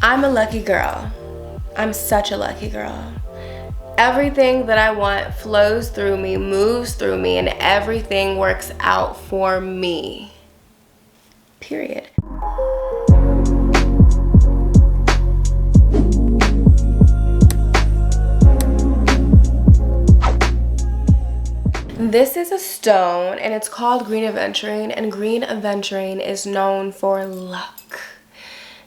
I'm a lucky girl. I'm such a lucky girl. Everything that I want flows through me, moves through me, and everything works out for me. Period. This is a stone and it's called green aventurine, and green aventurine is known for luck.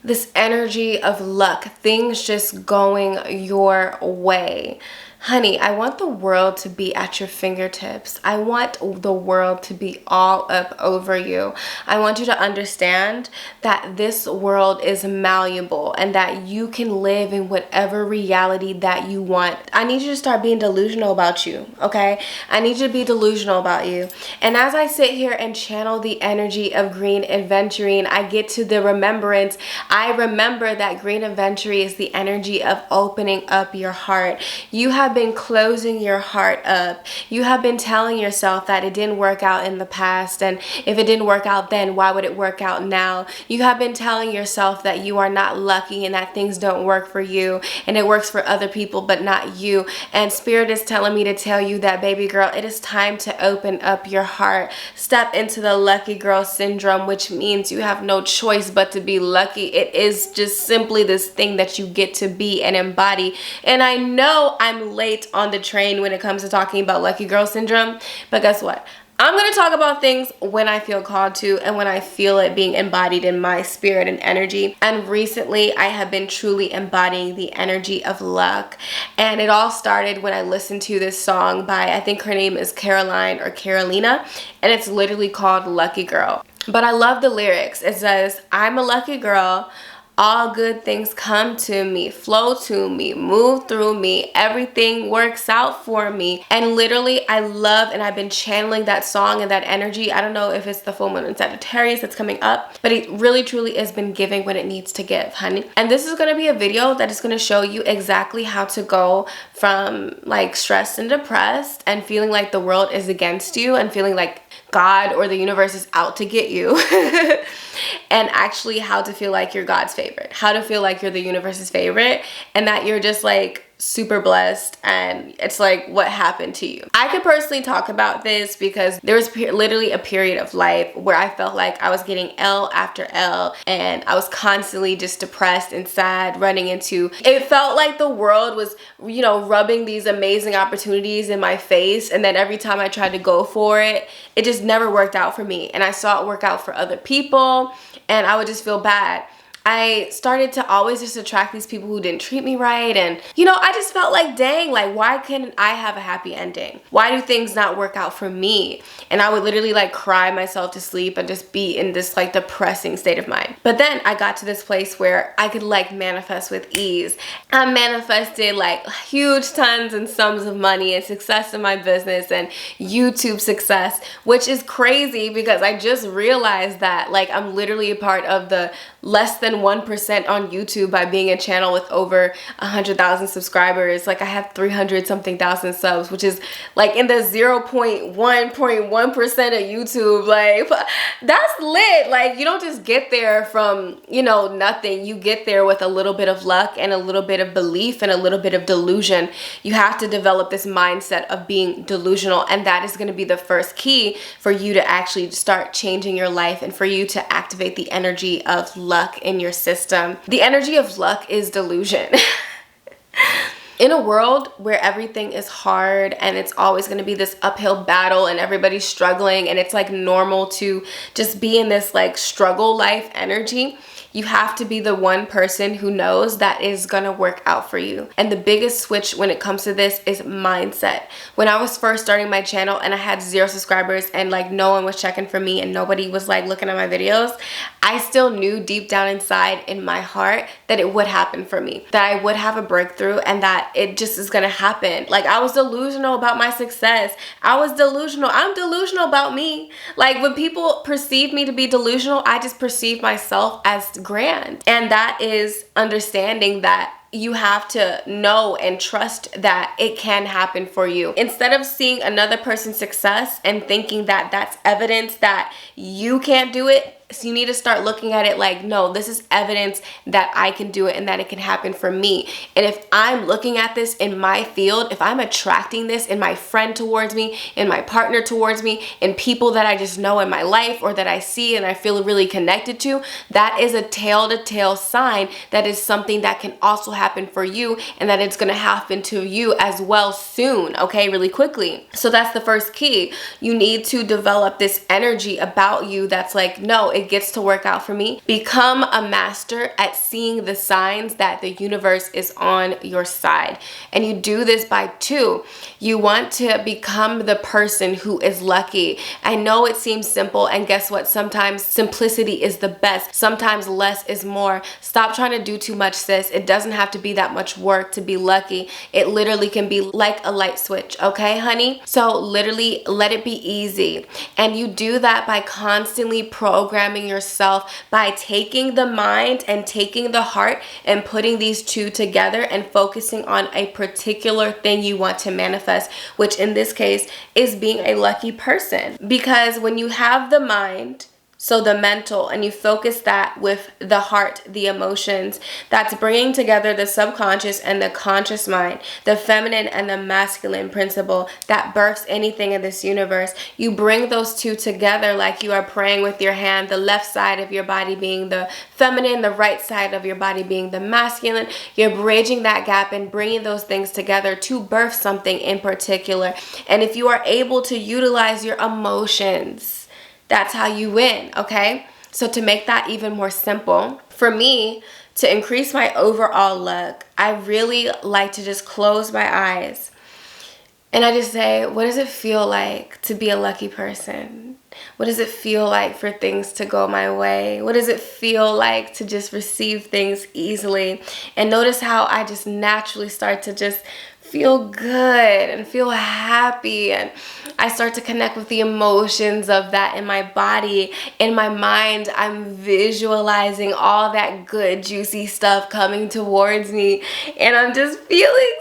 This energy of luck, things just going your way. Honey, I want the world to be at your fingertips. I want the world to be all up over you. I want you to understand that this world is malleable and that you can live in whatever reality that you want. I need you to start being delusional about you, okay? I need you to be delusional about you. And as I sit here and channel the energy of green aventurine, I get to the remembrance. I remember that green aventurine is the energy of opening up your heart. You have been closing your heart up. You have been telling yourself that it didn't work out in the past, and if it didn't work out then, why would it work out now? You have been telling yourself that you are not lucky and that things don't work for you and it works for other people but not you. And Spirit is telling me to tell you that, baby girl, it is time to open up your heart. Step into the lucky girl syndrome, which means you have no choice but to be lucky. It is just simply this thing that you get to be and embody. And I know I'm late on the train when it comes to talking about lucky girl syndrome, but guess what? I'm going to talk about things when I feel called to and when I feel it being embodied in my spirit and energy. And recently I have been truly embodying the energy of luck. And it all started when I listened to this song by, I think her name is Caroline or Carolina, and it's literally called Lucky Girl. But I love the lyrics. It says, I'm a lucky girl. All good things come to me, flow to me, move through me. Everything works out for me. And literally, I love, and I've been channeling that song and that energy. I don't know if it's the full moon in Sagittarius that's coming up, but it really, truly has been giving what it needs to give, honey. And this is going to be a video that is going to show you exactly how to go from like stressed and depressed and feeling like the world is against you and feeling like God or the universe is out to get you and actually how to feel like you're God's favorite, how to feel like you're the universe's favorite, and that you're just like super blessed and it's like what happened to you. I could personally talk about this because there was literally a period of life where I felt like I was getting L after L and I was constantly just depressed and sad, running into, it felt like the world was, you know, rubbing these amazing opportunities in my face, and then every time I tried to go for it, it just never worked out for me, and I saw it work out for other people and I would just feel bad. I started to always just attract these people who didn't treat me right, and you know, I just felt like, dang, like why couldn't I have a happy ending? Why do things not work out for me? And I would literally like cry myself to sleep and just be in this like depressing state of mind. But then I got to this place where I could like manifest with ease. I manifested like huge tons and sums of money and success in my business and YouTube success, which is crazy because I just realized that like I'm literally a part of the less than 1% on YouTube by being a channel with over 100,000 subscribers. Like I have 300 something thousand subs, which is like in the 0.1% of YouTube. Like that's lit. Like you don't just get there from, you know, nothing. You get there with a little bit of luck and a little bit of belief and a little bit of delusion. You have to develop this mindset of being delusional, and that is going to be the first key for you to actually start changing your life and for you to activate the energy of luck in your system. The energy of luck is delusion. In a world where everything is hard and it's always going to be this uphill battle and everybody's struggling and it's like normal to just be in this like struggle life energy, you have to be the one person who knows that is gonna work out for you. And the biggest switch when it comes to this is mindset. When I was first starting my channel and I had 0 subscribers and like no one was checking for me and nobody was like looking at my videos, I still knew deep down inside in my heart that it would happen for me, that I would have a breakthrough and that it just is gonna happen. Like I was delusional about my success. I was delusional. I'm delusional about me. Like when people perceive me to be delusional, I just perceive myself as grand. And that is understanding that you have to know and trust that it can happen for you. Instead of seeing another person's success and thinking that that's evidence that you can't do it, So you need to start looking at it like, no, this is evidence that I can do it and that it can happen for me. And if I'm looking at this in my field, if I'm attracting this in my friend towards me, in my partner towards me, in people that I just know in my life or that I see and I feel really connected to, that is a telltale sign that is something that can also happen for you and that it's going to happen to you as well soon, okay, really quickly. So that's the first key. You need to develop this energy about you that's like, no, it gets to work out for me. Become a master at seeing the signs that the universe is on your side. And you do this by 2. You want to become the person who is lucky. I know it seems simple, and guess what? Sometimes simplicity is the best. Sometimes less is more. Stop trying to do too much, sis. It doesn't have to be that much work to be lucky. It literally can be like a light switch, okay, honey? So literally let it be easy. And you do that by constantly programming yourself, by taking the mind and taking the heart and putting these 2 together and focusing on a particular thing you want to manifest, which in this case is being a lucky person. Because when you have the mind, so the mental, and you focus that with the heart, the emotions, that's bringing together the subconscious and the conscious mind, the feminine and the masculine principle that births anything in this universe. You bring those 2 together like you are praying with your hand, the left side of your body being the feminine, the right side of your body being the masculine. You're bridging that gap and bringing those things together to birth something in particular. And if you are able to utilize your emotions, that's how you win, okay? So to make that even more simple, for me, to increase my overall luck, I really like to just close my eyes and I just say, what does it feel like to be a lucky person? What does it feel like for things to go my way? What does it feel like to just receive things easily? And notice how I just naturally start to just feel good and feel happy, and I start to connect with the emotions of that in my body. In my mind, I'm visualizing all that good juicy stuff coming towards me, and I'm just feeling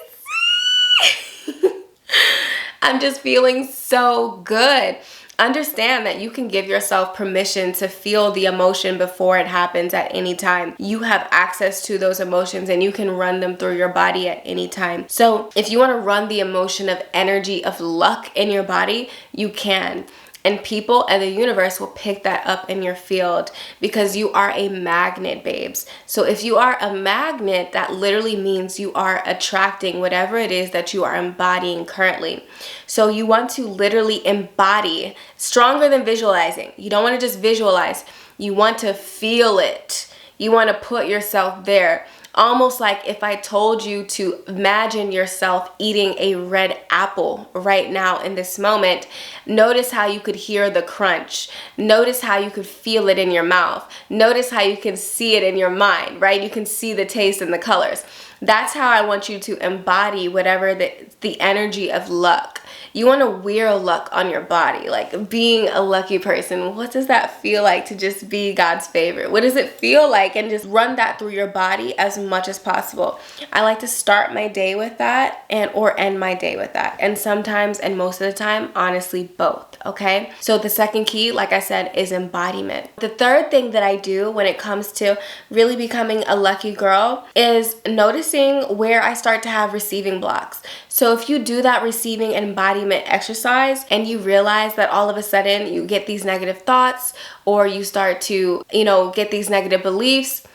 I'm just feeling so good. Understand that you can give yourself permission to feel the emotion before it happens at any time. You have access to those emotions and you can run them through your body at any time. So if you want to run the emotion of energy of luck in your body, you can. And people and the universe will pick that up in your field because you are a magnet, babes. So if you are a magnet, that literally means you are attracting whatever it is that you are embodying currently. So you want to literally embody, stronger than visualizing. You don't want to just visualize. You want to feel it. You want to put yourself there. Almost like if I told you to imagine yourself eating a red apple right now in this moment, notice how you could hear the crunch. Notice how you could feel it in your mouth. Notice how you can see it in your mind, right? You can see the taste and the colors. That's how I want you to embody whatever the energy of luck. You want to wear luck on your body, like being a lucky person. What does that feel like to just be God's favorite? What does it feel like? And just run that through your body as much as possible. I like to start my day with that or end my day with that. And sometimes, and most of the time, honestly, both, okay? So the second key, like I said, is embodiment. The third thing that I do when it comes to really becoming a lucky girl is noticing where I start to have receiving blocks. So if you do that receiving embodiment exercise and you realize that all of a sudden you get these negative thoughts or you start to, get these negative beliefs,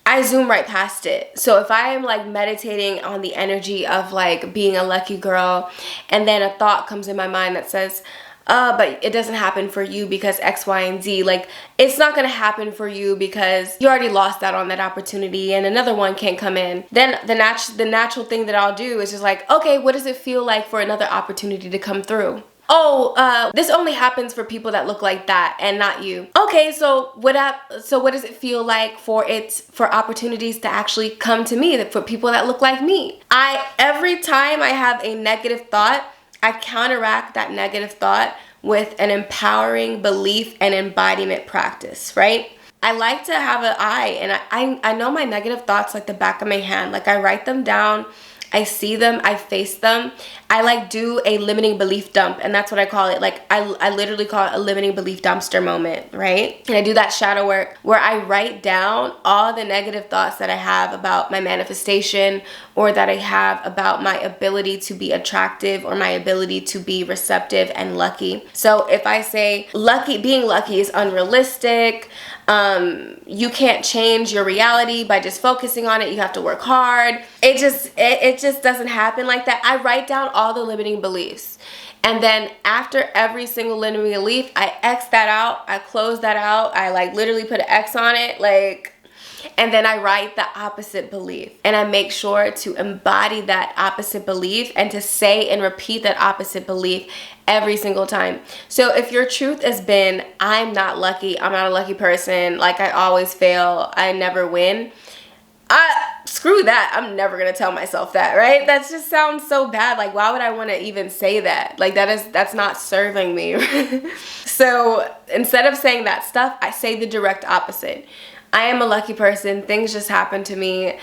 I zoom right past it. So if I am like meditating on the energy of like being a lucky girl and then a thought comes in my mind that says, but it doesn't happen for you because X, Y, and Z. Like, it's not going to happen for you because you already lost out on that opportunity and another one can't come in. Then the natural thing that I'll do is just like, okay, what does it feel like for another opportunity to come through? Oh, this only happens for people that look like that and not you. Okay, so what does it feel like for opportunities to actually come to me, for people that look like me? Every time I have a negative thought, I counteract that negative thought with an empowering belief and embodiment practice, right? I like to have an eye, and I know my negative thoughts like the back of my hand. Like I write them down, I see them, I face them, I like do a limiting belief dump, and that's what I call it. Like I literally call it a limiting belief dumpster moment, right? And I do that shadow work where I write down all the negative thoughts that I have about my manifestation, or that I have about my ability to be attractive, or my ability to be receptive and lucky. So if I say being lucky is unrealistic, you can't change your reality by just focusing on it, you have to work hard, it just doesn't happen like that. I write down all the limiting beliefs, and then after every single limiting belief, I X that out, I close that out, I like literally put an X on it, like, and then I write the opposite belief, and I make sure to embody that opposite belief and to say and repeat that opposite belief every single time. So if your truth has been, I'm not lucky, I'm not a lucky person, like I always fail, I never win, screw that. I'm never gonna tell myself that, right? That just sounds so bad. Like, why would I want to even say that? Like, that's not serving me. So instead of saying that stuff, I say the direct opposite. I am a lucky person, things just happen to me,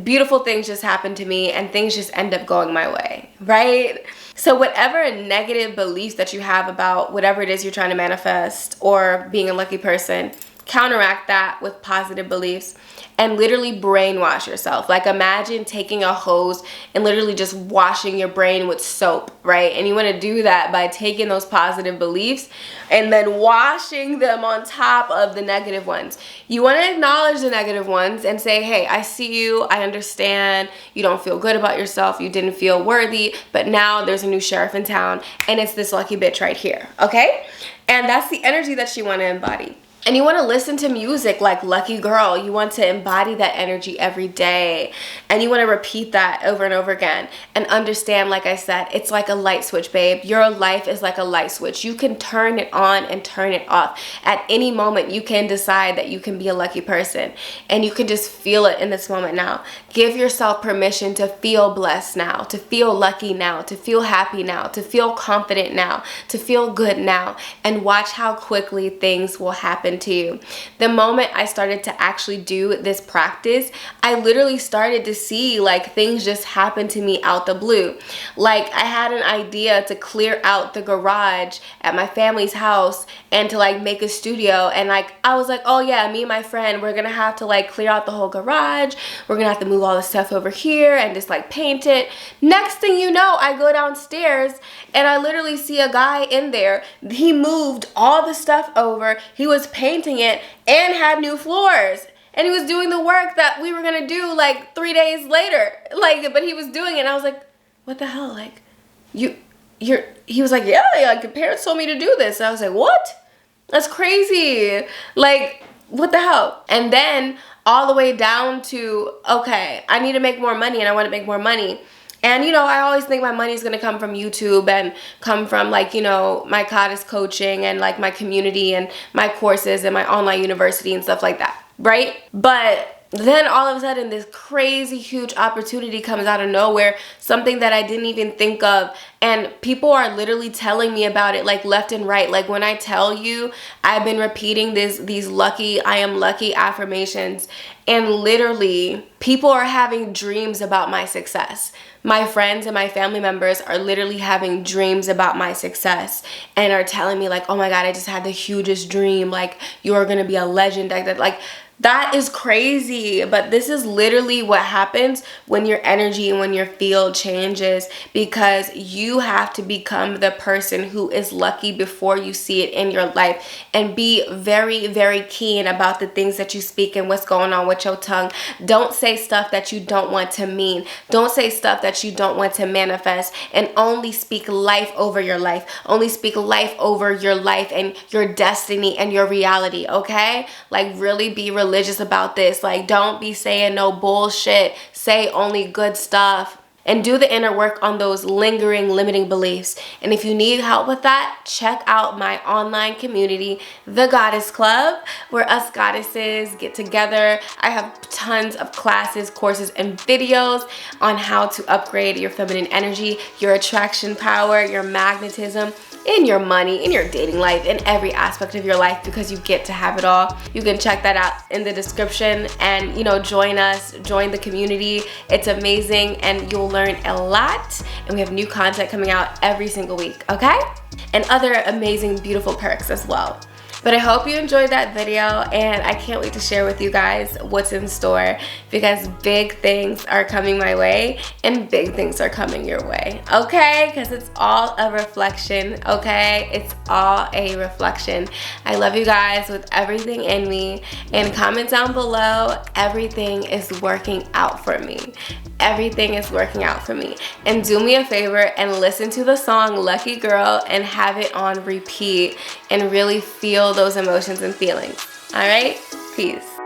beautiful things just happen to me, and things just end up going my way, right? So whatever negative beliefs that you have about whatever it is you're trying to manifest or being a lucky person, counteract that with positive beliefs and literally brainwash yourself. Like, imagine taking a hose and literally just washing your brain with soap, right? And you want to do that by taking those positive beliefs and then washing them on top of the negative ones. You want to acknowledge the negative ones and say, hey, I see you, I understand, you don't feel good about yourself, you didn't feel worthy, but now there's a new sheriff in town and it's this lucky bitch right here, okay? And that's the energy that you want to embody. And you want to listen to music like Lucky Girl. You want to embody that energy every day. And you want to repeat that over and over again. And understand, like I said, it's like a light switch, babe. Your life is like a light switch. You can turn it on and turn it off. At any moment, you can decide that you can be a lucky person. And you can just feel it in this moment now. Give yourself permission to feel blessed now, to feel lucky now, to feel happy now, to feel confident now, to feel good now. And watch how quickly things will happen to you. The moment I started to actually do this practice, I literally started to see like things just happen to me out the blue. Like, I had an idea to clear out the garage at my family's house and to like make a studio, and like I was like, oh yeah, me and my friend, we're gonna have to like clear out the whole garage, we're gonna have to move all the stuff over here and just like paint it. Next thing you know, I go downstairs and I literally see a guy in there. He moved all the stuff over, he was painting it and had new floors, and he was doing the work that we were gonna do like 3 days later, like, but he was doing it and I was like, what the hell? Like, he was like, yeah, like your parents told me to do this. And I was like, what? That's crazy. Like, what the hell? And then all the way down to, okay, I need to make more money and I want to make more money. And, you know, I always think my money is going to come from YouTube and come from, like, you know, my goddess coaching and, like, my community and my courses and my online university and stuff like that, right? But then all of a sudden this crazy huge opportunity comes out of nowhere, something that I didn't even think of, and people are literally telling me about it like left and right. Like, when I tell you, I've been repeating these lucky, I am lucky affirmations, and literally people are having dreams about my success. My friends and my family members are literally having dreams about my success and are telling me like, oh my God, I just had the hugest dream, like, you're gonna be a legend, like that is crazy. But this is literally what happens when your energy and when your field changes, because you have to become the person who is lucky before you see it in your life, and be very, very keen about the things that you speak and what's going on with your tongue. Don't say stuff that you don't want to mean. Don't say stuff that you don't want to manifest, and only speak life over your life. Only speak life over your life and your destiny and your reality, okay? Like, really be religious about this. Like, don't be saying no bullshit. Say only good stuff. And do the inner work on those lingering limiting beliefs. And if you need help with that, check out my online community, The Goddess Club, where us goddesses get together. I have tons of classes, courses, and videos on how to upgrade your feminine energy, your attraction power, your magnetism, in your money, in your dating life, in every aspect of your life, because you get to have it all. You can check that out in the description and, you know, join us, join the community. It's amazing, and you'll will learn a lot, and we have new content coming out every single week, okay? And other amazing, beautiful perks as well. But I hope you enjoyed that video, and I can't wait to share with you guys what's in store, because big things are coming my way and big things are coming your way, okay? Because it's all a reflection, okay? It's all a reflection. I love you guys with everything in me, and comment down below, everything is working out for me. Everything is working out for me. And do me a favor and listen to the song Lucky Girl and have it on repeat and really feel those emotions and feelings. All right? Peace.